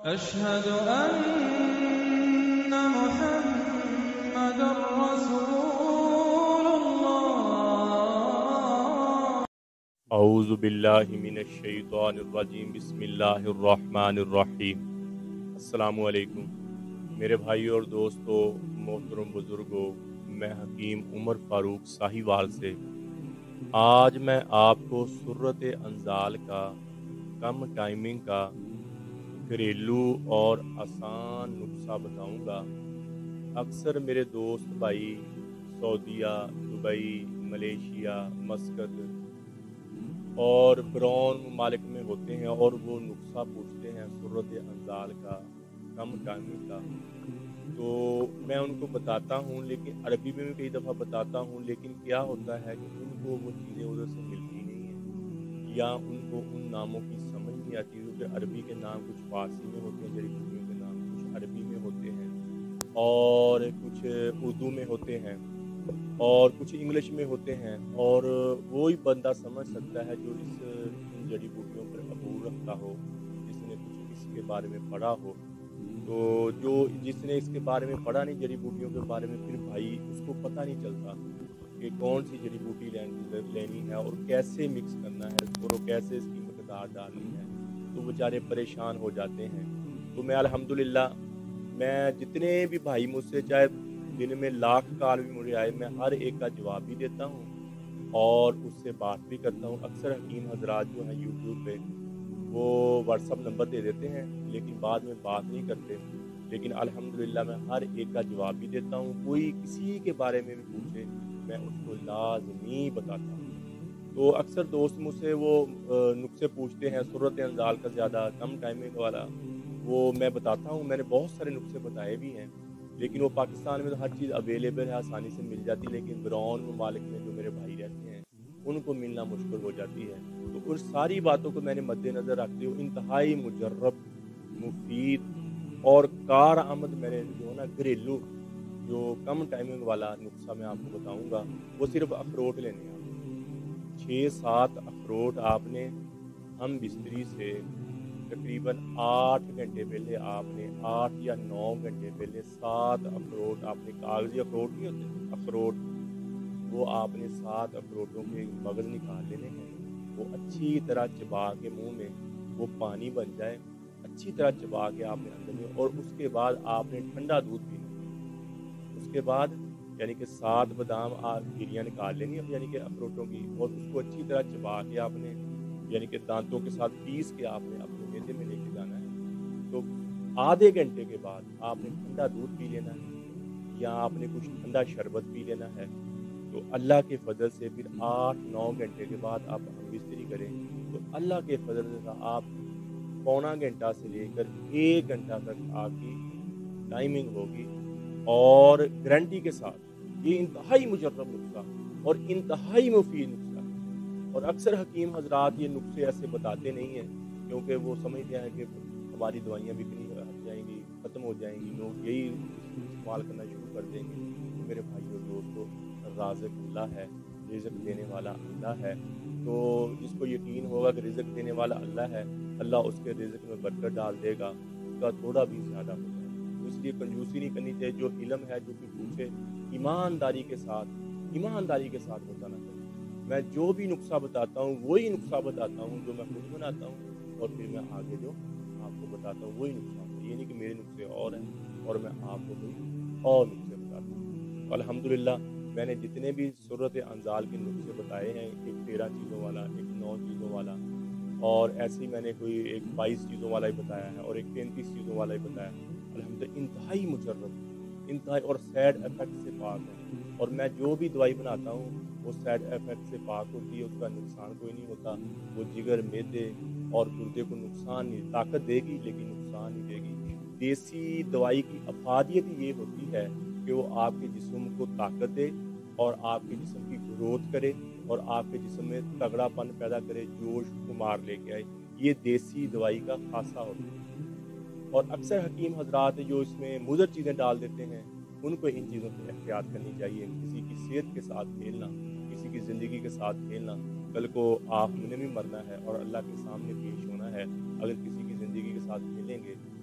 أشهد أن محمد رسول الله. اعوذ باللہ من الشیطان الرجیم بسم اللہ الرحمن الرحیم۔ السلام علیکم میرے بھائیوں اور دوستو، محترم بزرگوں، میں حکیم عمر فاروق ساہیوال سے آج میں آپ کو سورۃ انزال کا کم ٹائمنگ کا گھریلو اور آسان نسخہ بتاؤں گا۔ اکثر میرے دوست بھائی سعودیہ، دبئی، ملیشیا، مسقط اور برون ممالک میں ہوتے ہیں اور وہ نسخہ پوچھتے ہیں سورۃ انزال کا کم ٹائمنگ کا، تو میں ان کو بتاتا ہوں، لیکن عربی میں بھی کئی دفعہ بتاتا ہوں، لیکن کیا ہوتا ہے کہ ان کو وہ چیزیں ادھر سے ملتی نہیں ہیں یا ان کو ان ناموں کی سمجھ نہیں آتی، کیونکہ عربی کے نام کچھ فارسی میں ہوتے ہیں، جڑی بوٹیوں کے نام کچھ عربی میں ہوتے ہیں اور کچھ اردو میں ہوتے ہیں اور کچھ انگلش میں ہوتے ہیں، اور وہی بندہ سمجھ سکتا ہے جو ان جڑی بوٹیوں پر عبور رکھتا ہو، جس نے کچھ اس کے بارے میں پڑھا ہو۔ تو جس نے اس کے بارے میں پڑھا نہیں جڑی بوٹیوں کے بارے میں، پھر بھائی اس کو پتہ نہیں چلتا کہ کون سی جڑی بوٹی لینی ہے اور کیسے مکس کرنا ہے اور کیسے اس کی مقدار ڈالنی ہے، تو بیچارے پریشان ہو جاتے ہیں۔ تو میں الحمدللہ میں جتنے بھی بھائی مجھ سے چاہے دن میں لاکھ کال بھی مجھے آئے، میں ہر ایک کا جواب بھی دیتا ہوں اور اس سے بات بھی کرتا ہوں۔ اکثر حکیم حضرات جو ہیں یوٹیوب پہ وہ واٹس اپ نمبر دے دیتے ہیں لیکن بعد میں بات نہیں کرتے، لیکن الحمدللہ میں ہر ایک کا جواب بھی دیتا ہوں۔ کوئی کسی کے بارے میں بھی پوچھے میں اس کو لازمی بتاتا ہوں۔ تو اکثر دوست مجھ سے وہ نسخے پوچھتے ہیں سورۃ انزال کا زیادہ کم ٹائمنگ والا، وہ میں بتاتا ہوں۔ میں نے بہت سارے نسخے بتائے بھی ہیں، لیکن وہ پاکستان میں تو ہر چیز اویلیبل ہے، آسانی سے مل جاتی، لیکن برون ممالک میں جو میرے بھائی رہتے ہیں ان کو ملنا مشکل ہو جاتی ہے۔ تو ان ساری باتوں کو میں نے مد نظر رکھتے ہوئے انتہائی مجرب، مفید اور کارآمد میں نے جو ہے نا گھریلو جو کم ٹائمنگ والا نسخہ میں آپ کو بتاؤں گا۔ وہ صرف اخروٹ لینے ہیں، 6-7 اخروٹ آپ نے ہم بستری سے تقریباً 8 گھنٹے پہلے، آپ نے 8 یا 9 گھنٹے پہلے 7 اخروٹ، آپ نے کاغذی اخروٹ نہیں ہوتے اخروٹ، وہ آپ نے 7 اخروٹوں کے مغز نکال لینے ہیں۔ وہ اچھی طرح چبا کے منہ میں وہ پانی بن جائے، اچھی طرح چبا کے آپ نے اندر میں، اور اس کے بعد آپ نے ٹھنڈا دودھ پینا۔ اس کے بعد یعنی کہ 7 بادام گریاں نکال لینی، یعنی کہ اخروٹوں کی، اور اس کو اچھی طرح چبا کے آپ نے یعنی کہ دانتوں کے ساتھ پیس کے آپ نے اپنے میدے میں لے کے جانا ہے۔ تو آدھے گھنٹے کے بعد آپ نے ٹھنڈا دودھ پی لینا ہے یا آپ نے کچھ ٹھنڈا شربت پی لینا ہے۔ تو اللہ کے فضل سے پھر 8-9 گھنٹے کے بعد آپ ہم بستری کریں تو اللہ کے فضل سے آپ پونا گھنٹہ سے لے کر 1 گھنٹہ تک آپ کی ٹائمنگ ہوگی، اور گارنٹی کے ساتھ یہ انتہائی مجرب نسخہ اور انتہائی مفید نسخہ ہے۔ اور اکثر حکیم حضرات یہ نسخے ایسے بتاتے نہیں ہیں کیونکہ وہ سمجھتے ہیں کہ ہماری دوائیاں بکنی ہٹ جائیں گی، ختم ہو جائیں گی، لوگ یہی استعمال کرنا شروع کر دیں گے۔ تو میرے بھائی اور دوستو، رازق اللہ ہے، رزق دینے والا اللہ ہے، تو جس کو یقین ہوگا کہ رزق دینے والا اللہ ہے، اللہ اس کے رزق میں برکت ڈال دے گا، اس کا تھوڑا بھی زیادہ ہو جائے۔ تو اس لیے کنجوسی نہیں کرنی چاہیے، جو علم ہے جو کہ پوچھے ایمانداری کے ساتھ بتانا چاہیے۔ میں جو بھی نسخہ بتاتا ہوں وہی نسخہ بتاتا ہوں جو میں خود بناتا ہوں، اور پھر میں آگے جو آپ کو بتاتا ہوں وہی نسخہ ہوتا ہے، یہ نہیں کہ میرے نسخے اور ہیں اور میں آپ کو کوئی اور نسخے بتاتا ہوں۔ تو الحمدللہ میں نے جتنے بھی سورۃ انزال کے نسخے بتائے ہیں، ایک 13 چیزوں والا، ایک 9 چیزوں والا، اور ایسے ہی میں نے کوئی ایک 22 چیزوں والا ہی بتایا ہے اور ایک 33 چیزوں والا ہی بتایا ہے۔ الحمدللہ انتہائی مجرب، انتہائی اور سائڈ افیکٹ سے پاک ہے، اور میں جو بھی دوائی بناتا ہوں وہ سائڈ افیکٹ سے پاک ہوتی ہے، اس کا نقصان کوئی نہیں ہوتا، وہ جگر، معدے اور گردے کو نقصان نہیں، طاقت دے گی لیکن نقصان نہیں دے گی۔ دیسی دوائی کی افادیت یہ ہوتی ہے کہ وہ آپ کے جسم کو طاقت دے اور آپ کے جسم کی گروتھ کرے اور آپ کے جسم میں تگڑا پن پیدا کرے، جوش خمار لے کے آئے، یہ دیسی دوائی کا خاصہ ہوتا ہے۔ اور اکثر حکیم حضرات جو اس میں مضر چیزیں ڈال دیتے ہیں، ان کو ان چیزوں سے احتیاط کرنی چاہیے۔ کسی کی صحت کے ساتھ کھیلنا، کسی کی زندگی کے ساتھ کھیلنا، کل کو آپ نے بھی مرنا ہے اور اللہ کے سامنے پیش ہونا ہے۔ اگر کسی کی زندگی کے ساتھ کھیلیں گے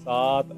7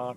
8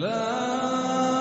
لا